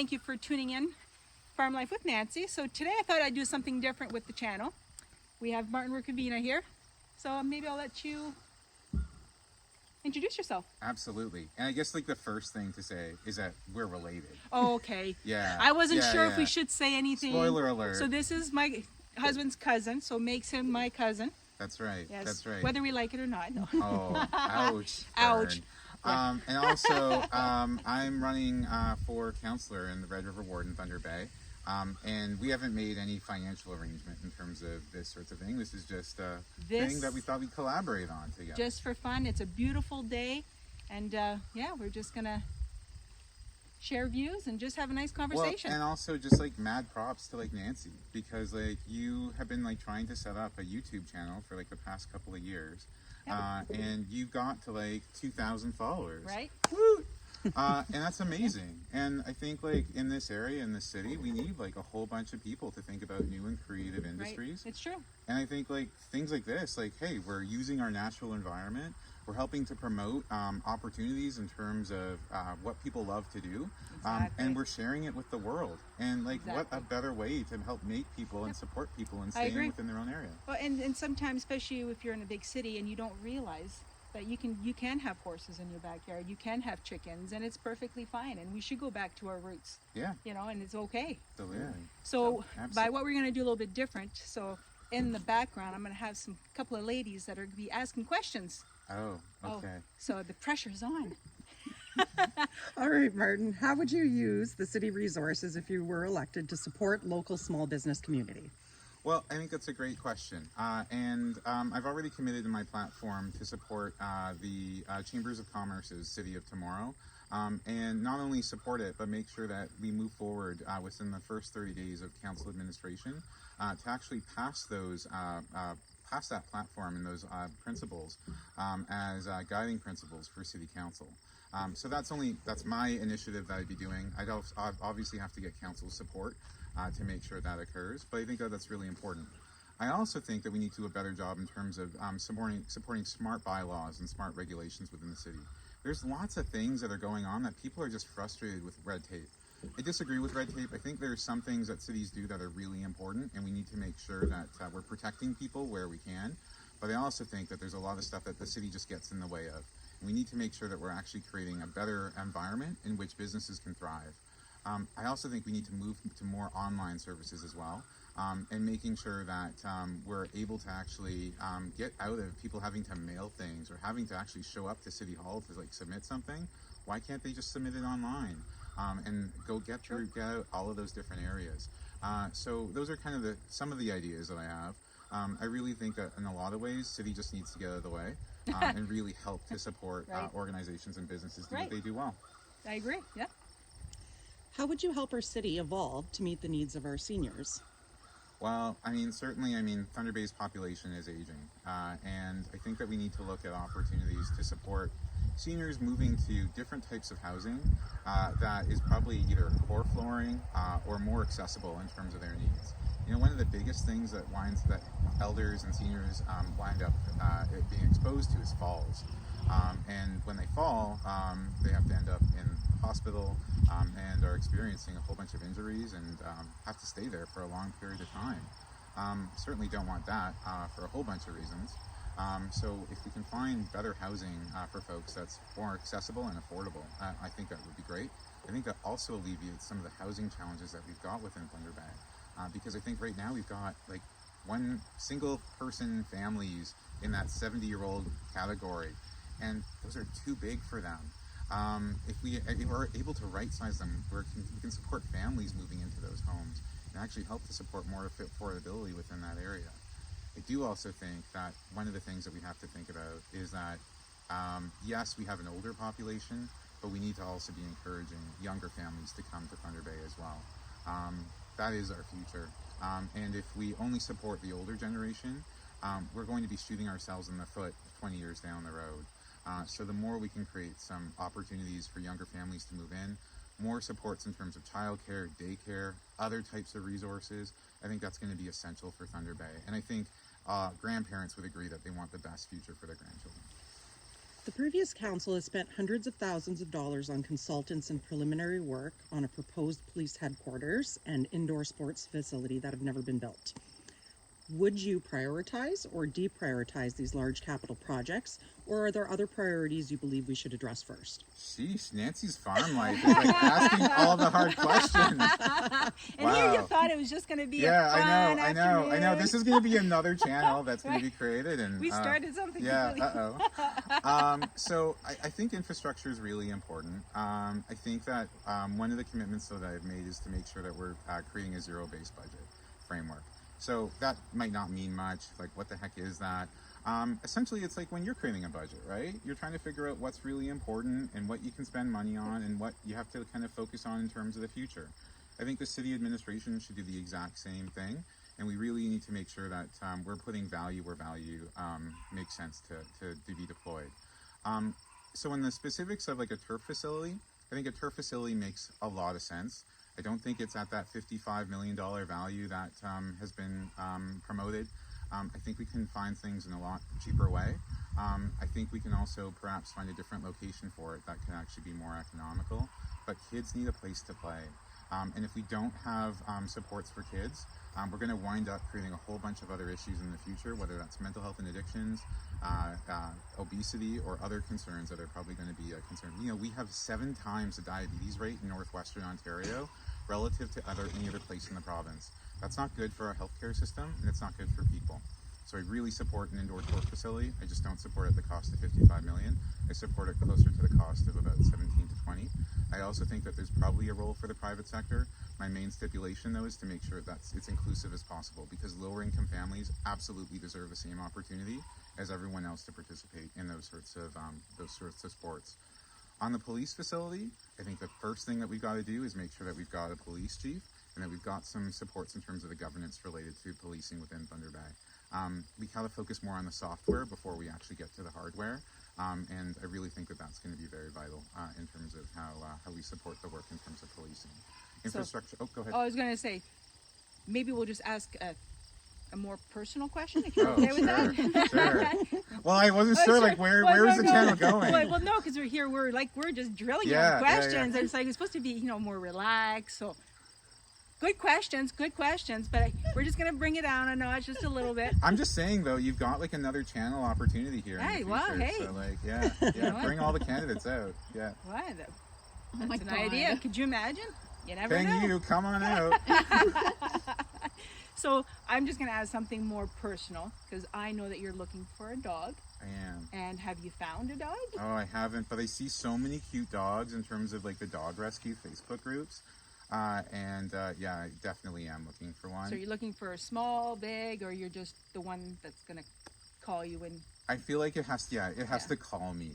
thank you for tuning in Farm Life with Nancy. So today I thought I'd do something different with the channel. We have Martin Rukavina here, so maybe I'll let you introduce yourself. Absolutely. And I guess like the first thing to say is that we're related. Oh, okay. Yeah. I wasn't sure if we should say anything. Spoiler alert. So this is my husband's cousin, so makes him my cousin. That's right. Yes. That's right. Whether we like it or not. No. Oh, ouch. Ouch. And also, I'm running for councillor in the Red River Ward in Thunder Bay. And we haven't made any financial arrangement in terms of this sort of thing. This is just a thing that we thought we'd collaborate on together. Just for fun. It's a beautiful day. And yeah, we're just going to share views and just have a nice conversation. Well, and also just like mad props to like Nancy, because like you have been like trying to set up a YouTube channel for like the past couple of years. And you got to like 2,000 followers. Right? Woo! And that's amazing. And I think like in this area, in this city, we need like a whole bunch of people to think about new and creative industries. Right. It's true. And I think like things like this, like, hey, we're using our natural environment. We're helping to promote opportunities in terms of what people love to do. Exactly. And we're sharing it with the world. And like, what a better way to help make people and support people and staying within their own area. Well, and sometimes, especially if you're in a big city and you don't realize that you can have horses in your backyard, you can have chickens, and it's perfectly fine. And we should go back to our roots. Yeah. You know, and it's okay. Absolutely. So by what we're going to do a little bit different. So in the background, I'm going to have couple of ladies that are going to be asking questions. Oh, okay. Oh, so the pressure's on. All right, Martin, how would you use the city resources if you were elected to support local small business community? Well, I think that's a great question. And I've already committed in my platform to support the Chambers of Commerce's City of Tomorrow. And not only support it, but make sure that we move forward within the first 30 days of council administration to actually pass those pass that platform and those principles as guiding principles for City Council. So that's my initiative that I'd be doing. I'd obviously have to get council's support to make sure that occurs, but I think that's really important. I also think that we need to do a better job in terms of supporting smart bylaws and smart regulations within the city. There's lots of things that are going on that people are just frustrated with red tape. I disagree with red tape. I think there's some things that cities do that are really important, and we need to make sure that we're protecting people where we can. But I also think that there's a lot of stuff that the city just gets in the way of. And we need to make sure that we're actually creating a better environment in which businesses can thrive. I also think we need to move to more online services as well, and making sure that we're able to actually get out of people having to mail things or having to actually show up to City Hall to like submit something. Why can't they just submit it online and go get out all of those different areas? So those are kind of some of the ideas that I have. I really think that in a lot of ways, city just needs to get out of the way and really help to support organizations and businesses do what they do well. I agree. Yeah. How would you help our city evolve to meet the needs of our seniors? Well, I mean, certainly, Thunder Bay's population is aging, and I think that we need to look at opportunities to support seniors moving to different types of housing that is probably either core flooring or more accessible in terms of their needs. You know, one of the biggest things that elders and seniors wind up being exposed to is falls. And when they fall, they have to end up in hospital and are experiencing a whole bunch of injuries and have to stay there for a long period of time. Certainly don't want that for a whole bunch of reasons. So if we can find better housing for folks that's more accessible and affordable, I think that would be great. I think that also alleviates some of the housing challenges that we've got within Thunder Bay. Because I think right now we've got like one single person families in that 70-year-old category, and those are too big for them. If we're able to right-size them, we can support families moving into those homes and actually help to support more affordability within that area. I do also think that one of the things that we have to think about is that, yes, we have an older population, but we need to also be encouraging younger families to come to Thunder Bay as well. That is our future. And if we only support the older generation, we're going to be shooting ourselves in the foot 20 years down the road. So the more we can create some opportunities for younger families to move in, more supports in terms of childcare, daycare, other types of resources, I think that's going to be essential for Thunder Bay. And I think grandparents would agree that they want the best future for their grandchildren. The previous council has spent hundreds of thousands of dollars on consultants and preliminary work on a proposed police headquarters and indoor sports facility that have never been built. Would you prioritize or deprioritize these large capital projects, or are there other priorities you believe we should address first? Sheesh, Nancy's farm life is like asking all the hard questions. And here you thought it was just going to be a fun I know. afternoon. This is going to be another channel that's going to be created, and We started something yeah. completely. So I think infrastructure is really important. I think that one of the commitments that I've made is to make sure that we're creating a zero-based budget framework. So that might not mean much. Like, what the heck is that? Essentially, it's like when you're creating a budget, right? You're trying to figure out what's really important and what you can spend money on and what you have to kind of focus on in terms of the future. I think the city administration should do the exact same thing, and we really need to make sure that we're putting value where value makes sense to be deployed. So in the specifics of like a turf facility, I think a turf facility makes a lot of sense. I don't think it's at that $55 million value that has been promoted. I think we can find things in a lot cheaper way. I think we can also perhaps find a different location for it that can actually be more economical. But kids need a place to play. And if we don't have supports for kids, we're going to wind up creating a whole bunch of other issues in the future, whether that's mental health and addictions, obesity, or other concerns that are probably going to be a concern. You know, we have 7 times the diabetes rate in northwestern Ontario relative to any other place in the province. That's not good for our healthcare system, and it's not good for people. So I really support an indoor sport facility. I just don't support it at the cost of $55 million. I support it closer to the cost of about 17 to 20. I also think that there's probably a role for the private sector. My main stipulation, though, is to make sure that it's inclusive as possible, because lower income families absolutely deserve the same opportunity as everyone else to participate in those sorts of sports. On the police facility, I think the first thing that we've got to do is make sure that we've got a police chief and that we've got some supports in terms of the governance related to policing within Thunder Bay. We kind of focus more on the software before we actually get to the hardware. And I really think that that's going to be very vital in terms of how we support the work in terms of policing. Infrastructure. Go ahead. I was going to say, maybe we'll just ask a more personal question, if you're okay with that. Sure. Well, I wasn't sure, like, where was the channel going? Well, no, because we're here, we're just drilling you on questions, and it's like, it's supposed to be, more relaxed, so good questions, but we're just going to bring it down a notch just a little bit. I'm just saying, though, you've got, like, another channel opportunity here in the future. Well, hey. So, like, bring all the candidates out, yeah. What? That's an idea. Could you imagine? You never know. Thank you, come on out. So I'm just going to ask something more personal, because I know that you're looking for a dog. I am. And have you found a dog? Oh, I haven't, but I see so many cute dogs in terms of like the dog rescue Facebook groups. Yeah, I definitely am looking for one. So you're looking for a small, big, or you're just the one that's going to call you when... I feel like it has to call me.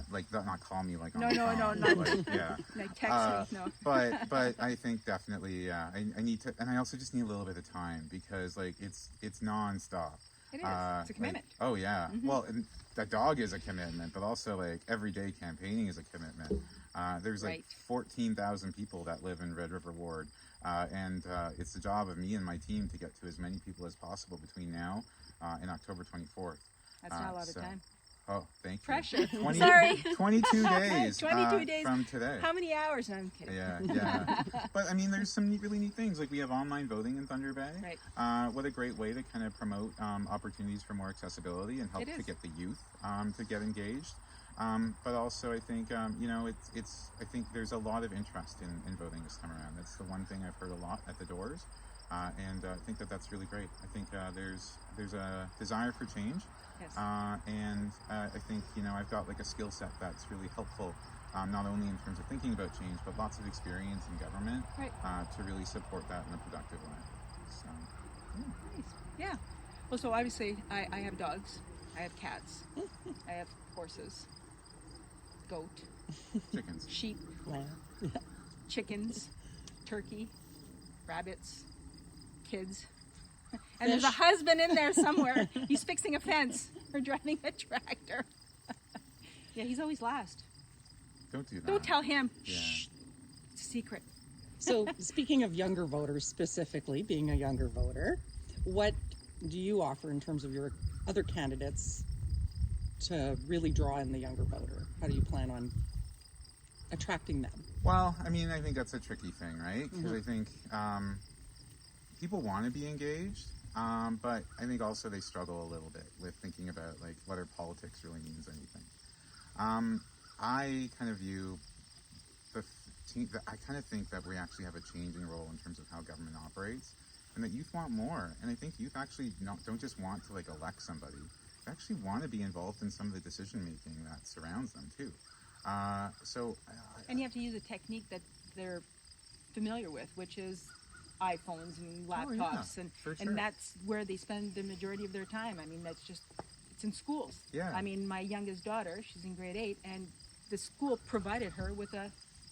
Like, not call me like on No, the no, phone, no, like, yeah. Like text me, no. But I think definitely, I need to, and I also just need a little bit of time, because like it's nonstop. It is. It's a commitment. Like, oh yeah. Mm-hmm. Well, and the dog is a commitment, but also like everyday campaigning is a commitment. There's like 14,000 people that live in Red River Ward, and it's the job of me and my team to get to as many people as possible between now and October 24th. That's not a lot of time. Oh, thank you. Pressure. 22 days. 22 days from today. How many hours? No, I'm kidding. Yeah. But I mean, there's some really neat things. Like, we have online voting in Thunder Bay. Right. What a great way to kind of promote opportunities for more accessibility and help to get the youth to get engaged. But also, I think I think there's a lot of interest in voting this time around. That's the one thing I've heard a lot at the doors, and I think that's really great. I think there's a desire for change. Yes. And I think, I've got like a skill set that's really helpful, not only in terms of thinking about change, but lots of experience in government to really support that in a productive way. So, Nice. Yeah. Well, so obviously I have dogs, I have cats, I have horses, goat, chickens. sheep, chickens, turkey, rabbits, kids. And there's a husband in there somewhere. He's fixing a fence or driving a tractor. Yeah, he's always last. Don't do that. Don't tell him. Yeah. Shh. It's a secret. So, speaking of younger voters specifically, being a younger voter, what do you offer in terms of your other candidates to really draw in the younger voter? How do you plan on attracting them? Well, I mean, I think that's a tricky thing, right? Because I think people want to be engaged, but I think also they struggle a little bit with thinking about like whether politics really means anything. I kind of view I kind of think that we actually have a changing role in terms of how government operates, and that youth want more. And I think youth actually don't just want to like elect somebody; they actually want to be involved in some of the decision making that surrounds them too. And you have to use a technique that they're familiar with, which is iPhones and laptops, and that's where they spend the majority of their time. I mean, it's in schools. Yeah. I mean, my youngest daughter, she's in grade 8, and the school provided her with a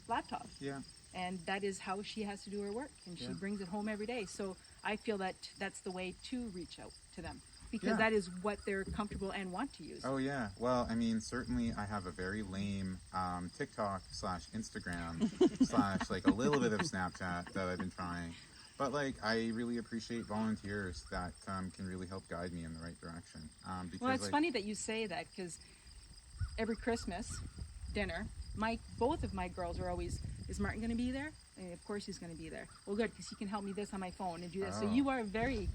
laptop. Yeah. And that is how she has to do her work, and she brings it home every day. So I feel that that's the way to reach out to them, because that is what they're comfortable and want to use. Oh yeah. Well, I mean, certainly I have a very lame TikTok / Instagram / like a little bit of Snapchat that I've been trying. But like, I really appreciate volunteers that can really help guide me in the right direction. Because, well, it's funny that you say that, because every Christmas dinner, both of my girls are always, is Martin going to be there? And of course he's going to be there. Well, good, because he can help me this on my phone and do that. So you are very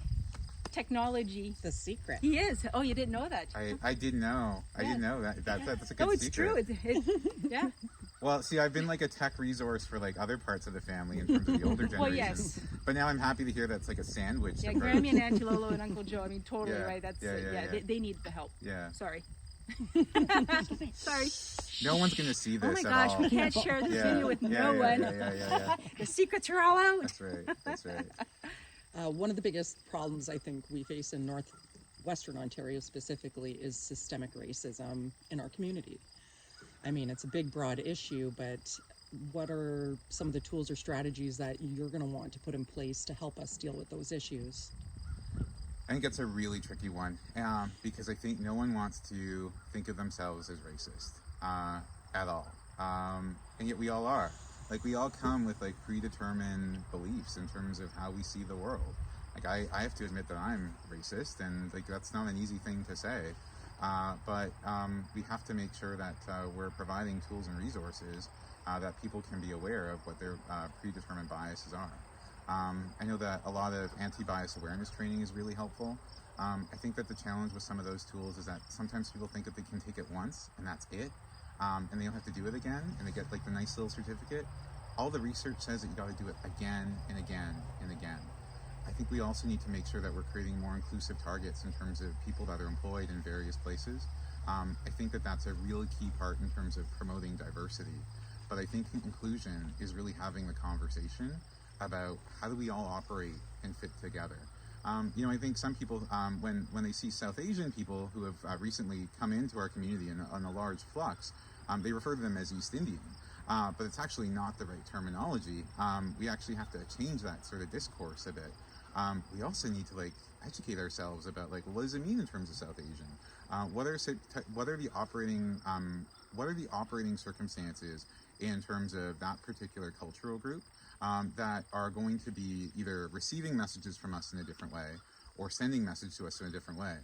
technology. The secret. He is. Oh, you didn't know that? I didn't know. I didn't know that. That's a good secret. Oh, it's true. Yeah. Well, see, I've been like a tech resource for like other parts of the family in terms of the older generation. Well, yes. But now I'm happy to hear that's like a sandwich. Yeah, approach. Grammy and Auntie Lolo and Uncle Joe. I mean, totally right. That's they need the help. Yeah. Sorry. Sorry. No one's gonna see this. Oh my at gosh, all. we can't share this video with no one. Yeah. The secrets are all out. That's right. That's right. One of the biggest problems I think we face in Northwestern Ontario specifically is systemic racism in our community. I mean, it's a big, broad issue, but what are some of the tools or strategies that you're going to want to put in place to help us deal with those issues? I think it's a really tricky one because I think no one wants to think of themselves as racist at all, and yet we all are. Like, we all come with like predetermined beliefs in terms of how we see the world. Like, I have to admit that I'm racist, and like that's not an easy thing to say, but we have to make sure that we're providing tools and resources that people can be aware of what their predetermined biases are. I know that a lot of anti-bias awareness training is really helpful. I think that the challenge with some of those tools is that sometimes people think that they can take it once and that's it, and they don't have to do it again, and they get like the nice little certificate. All the research says that you got to do it again and again and again. I think we also need to make sure that we're creating more inclusive targets in terms of people that are employed in various places. I think that that's a really key part in terms of promoting diversity. But I think inclusion is really having the conversation about how do we all operate and fit together. I think some people, when they see South Asian people who have recently come into our community on a large flux, they refer to them as East Indian. But it's actually not the right terminology. We actually have to change that sort of discourse a bit. We also need to educate ourselves about what does it mean in terms of South Asian? What are the operating circumstances in terms of that particular cultural group that are going to be either receiving messages from us in a different way or sending message to us in a different way.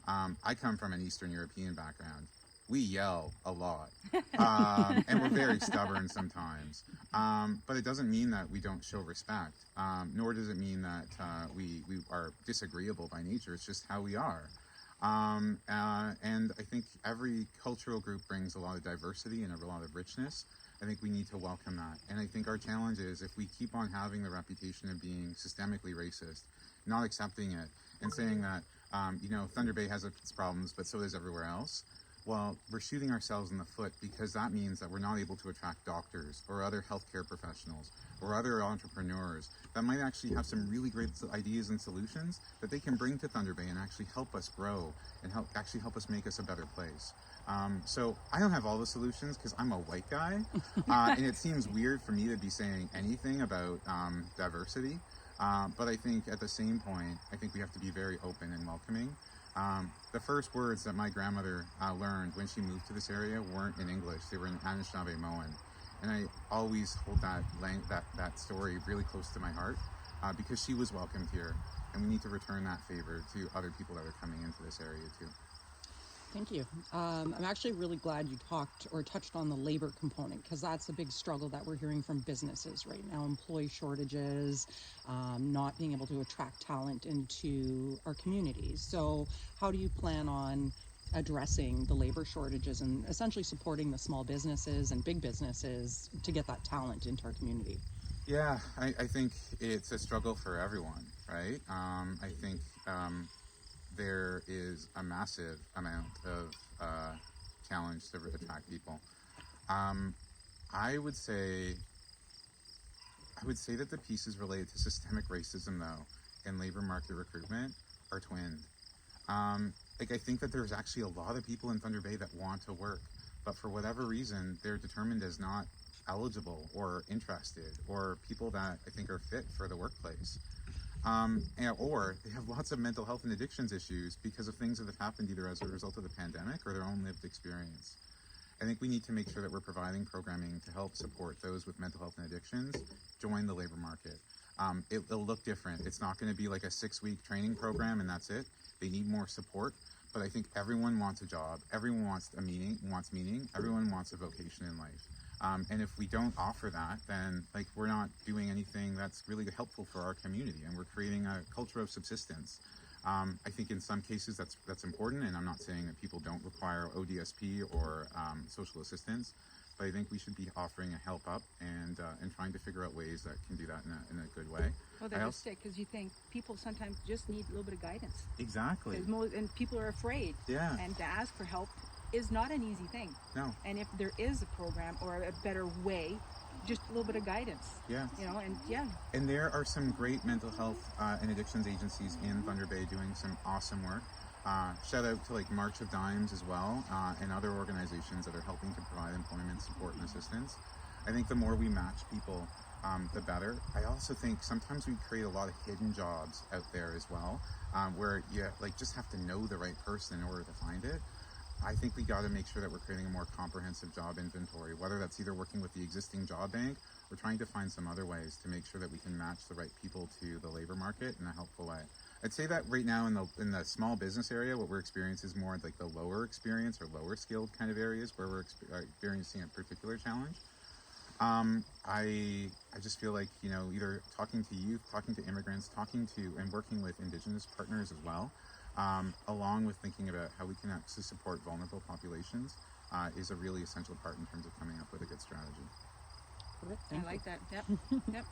I come from an Eastern European background. We yell a lot, and we're very stubborn sometimes. But it doesn't mean that we don't show respect, nor does it mean that we are disagreeable by nature. It's just how we are. And I think every cultural group brings a lot of diversity and a lot of richness. I think we need to welcome that. And I think our challenge is, if we keep on having the reputation of being systemically racist, not accepting it, and saying that, Thunder Bay has its problems, but so does everywhere else, well, we're shooting ourselves in the foot, because that means that we're not able to attract doctors or other healthcare professionals or other entrepreneurs that might actually have some really great ideas and solutions that they can bring to Thunder Bay and actually help us grow and help us make us a better place. So I don't have all the solutions because I'm a white guy, and it seems weird for me to be saying anything about diversity. But I think at the same point, I think we have to be very open and welcoming. The first words that my grandmother learned when she moved to this area weren't in English; they were in Anishinaabe-Moan, and I always hold that story really close to my heart because she was welcomed here, and we need to return that favor to other people that are coming into this area too. Thank you. I'm actually really glad you talked or touched on the labor component, because that's a big struggle that we're hearing from businesses right now. Employee shortages, not being able to attract talent into our communities. So how do you plan on addressing the labor shortages and essentially supporting the small businesses and big businesses to get that talent into our community? Yeah, I think it's a struggle for everyone, right? I think there is a massive amount of challenge to attract people. I would say that the pieces related to systemic racism, though, and labor market recruitment are twinned. Like, I think that there's actually a lot of people in Thunder Bay that want to work, but for whatever reason, they're determined as not eligible or interested, or people that I think are fit for the workplace. Or they have lots of mental health and addictions issues because of things that have happened either as a result of the pandemic or their own lived experience. I think we need to make sure that we're providing programming to help support those with mental health and addictions join the labor market. It'll look different. It's not going to be like a 6-week training program and that's it. They need more support, but I think everyone wants a job. Everyone wants meaning. Everyone wants a vocation in life. And if we don't offer that, then like we're not doing anything that's really helpful for our community, and we're creating a culture of subsistence. I think in some cases that's important, and I'm not saying that people don't require ODSP or social assistance, but I think we should be offering a help up and trying to figure out ways that can do that in a good way. Well, they're mistake, because you think people sometimes just need a little bit of guidance. Exactly. And people are afraid. Yeah. And to ask for help is not an easy thing. No. And if there is a program or a better way, just a little bit of guidance. Yeah. You know, and yeah. And there are some great mental health and addictions agencies in Thunder Bay doing some awesome work. Shout out to like March of Dimes as well, and other organizations that are helping to provide employment support and assistance. I think the more we match people, the better. I also think sometimes we create a lot of hidden jobs out there as well, where you like just have to know the right person in order to find it. I think we got to make sure that we're creating a more comprehensive job inventory, whether that's either working with the existing job bank or trying to find some other ways to make sure that we can match the right people to the labor market in a helpful way. I'd say that right now in the small business area, what we're experiencing is more like the lower experience or lower skilled kind of areas where we're experiencing a particular challenge. I just feel like, you know, either talking to youth, talking to immigrants, talking to and working with Indigenous partners as well, along with thinking about how we can actually support vulnerable populations, is a really essential part in terms of coming up with a good strategy. I like that. Yep. Yep.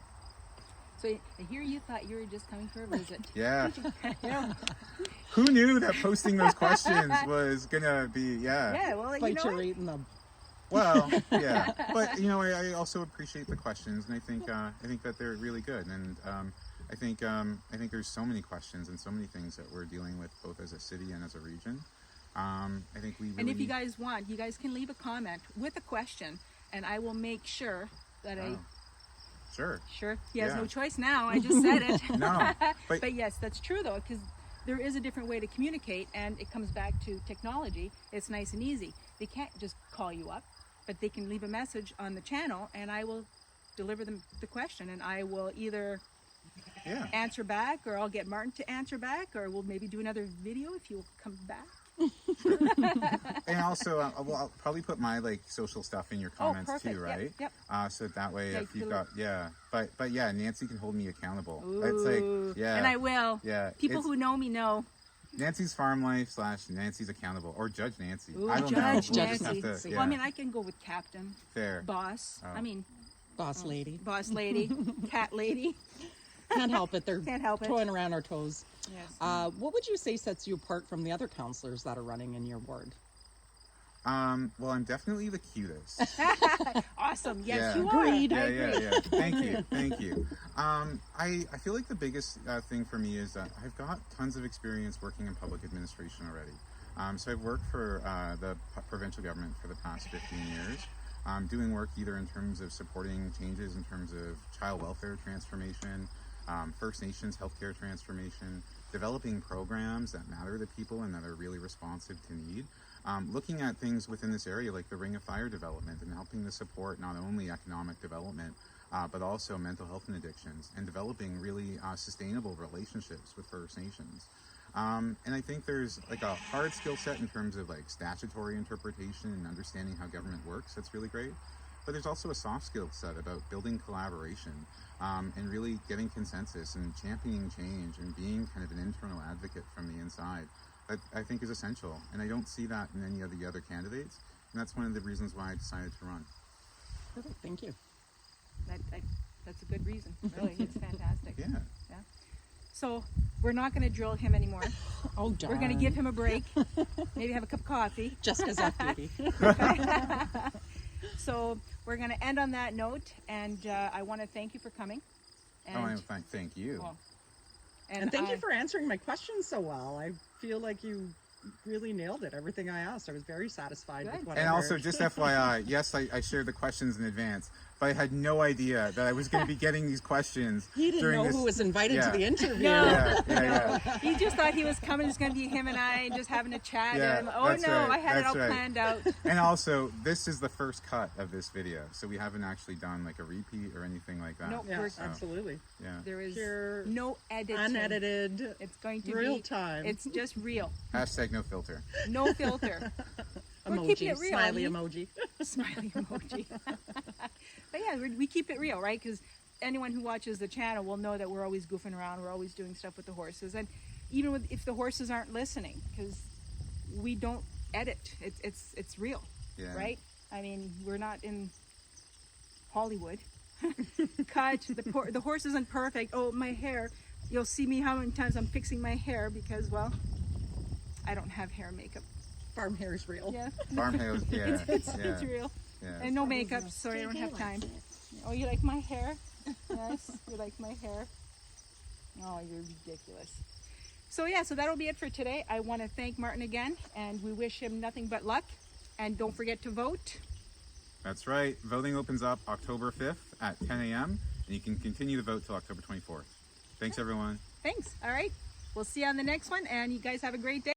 So I hear you thought you were just coming for a visit. Yeah. Yeah. Who knew that posting those questions was gonna be, Yeah, well, you know right in them. Well, yeah, but you know, I also appreciate the questions, and I think that they're really good, and I think there's so many questions and so many things that we're dealing with both as a city and as a region. I think we really and if you guys want, you guys can leave a comment with a question, and I will make sure that Sure. He has no choice now. I just said it. No, but yes, that's true though, because there is a different way to communicate, and it comes back to technology. It's nice and easy. They can't just call you up, but they can leave a message on the channel, and I will deliver them the question, and I will either answer back, or I'll get Martin to answer back, or we'll maybe do another video if you'll come back. Sure. And also, I'll probably put my like social stuff in your comments too, right? Yep. So that way, if you've got but Nancy can hold me accountable. Ooh. It's like and I will. Yeah, people who know me know. Nancy's Farm Life / Nancy's Accountable, or Judge Nancy. Ooh, I don't Judge know. Nancy. We'll just have to, Well, I mean, I can go with Captain. Fair. Boss. Oh. I mean, Boss lady. Boss lady. Cat lady. Can't help it. They're Can't help it. toying around our toes. Yes. What would you say sets you apart from the other counselors that are running in your ward? Well, I'm definitely the cutest. Awesome. Yes, Yeah. you are. Agreed. I agree. Yeah. Thank you. I feel like the biggest thing for me is that I've got tons of experience working in public administration already. So I've worked for the provincial government for the past 15 years, doing work either in terms of supporting changes in terms of child welfare transformation, First Nations healthcare transformation, developing programs that matter to people and that are really responsive to need. Looking at things within this area like the Ring of Fire development and helping to support not only economic development, but also mental health and addictions, and developing really sustainable relationships with First Nations. And I think there's like a hard skill set in terms of like statutory interpretation and understanding how government works. That's really great. But there's also a soft skill set about building collaboration and really getting consensus and championing change and being kind of an internal advocate from the inside that I think is essential. And I don't see that in any of the other candidates. And that's one of the reasons why I decided to run. Perfect. Thank you. That's a good reason. Really, it's fantastic. Yeah. Yeah. So we're not going to drill him anymore. Oh, darn. We're going to give him a break. Maybe have a cup of coffee. Jessica's off duty. So we're going to end on that note, and I want to thank you for coming. And, Thank you. well, And thank you for answering my questions so well. I feel like you really nailed it. Everything I asked, I was very satisfied with Good. what I And heard. also, just FYI, yes, I shared the questions in advance, but I had no idea that I was going to be getting these questions. He didn't during know this. who was invited Yeah. to the interview. No. Yeah. He just thought he was coming. It's going to be him and I just having a chat. Yeah, And oh that's no, right, I had it that's all right. planned out. And also, this is the first cut of this video, so we haven't actually done like a repeat or anything like that. Nope. Yeah, We're- absolutely. Yeah. There is Pure, no editing. unedited, It's going to real be time. It's just real. Hashtag no filter. No filter. We're keeping emoji, it real. smiley I mean, emoji. smiley emoji. But yeah, we keep it real, right? Because anyone who watches the channel will know that we're always goofing around. We're always doing stuff with the horses, and even if the horses aren't listening, because we don't edit. It's real, Yeah. right? I mean, we're not in Hollywood. Cut. The horse isn't perfect. Oh, my hair. You'll see me how many times I'm fixing my hair because, well, I don't have hair makeup. Farm hair is real. Yeah. Farmhouse, yeah. It's real. Yeah. And no makeup, so I don't have time. Oh, you like my hair? Yes, you like my hair? Oh, you're ridiculous. So yeah, so that'll be it for today. I want to thank Martin again, and we wish him nothing but luck. And don't forget to vote. That's right. Voting opens up October 5th at 10 a.m. and you can continue to vote till October 24th. Thanks, everyone. Thanks. All right. We'll see you on the next one, and you guys have a great day.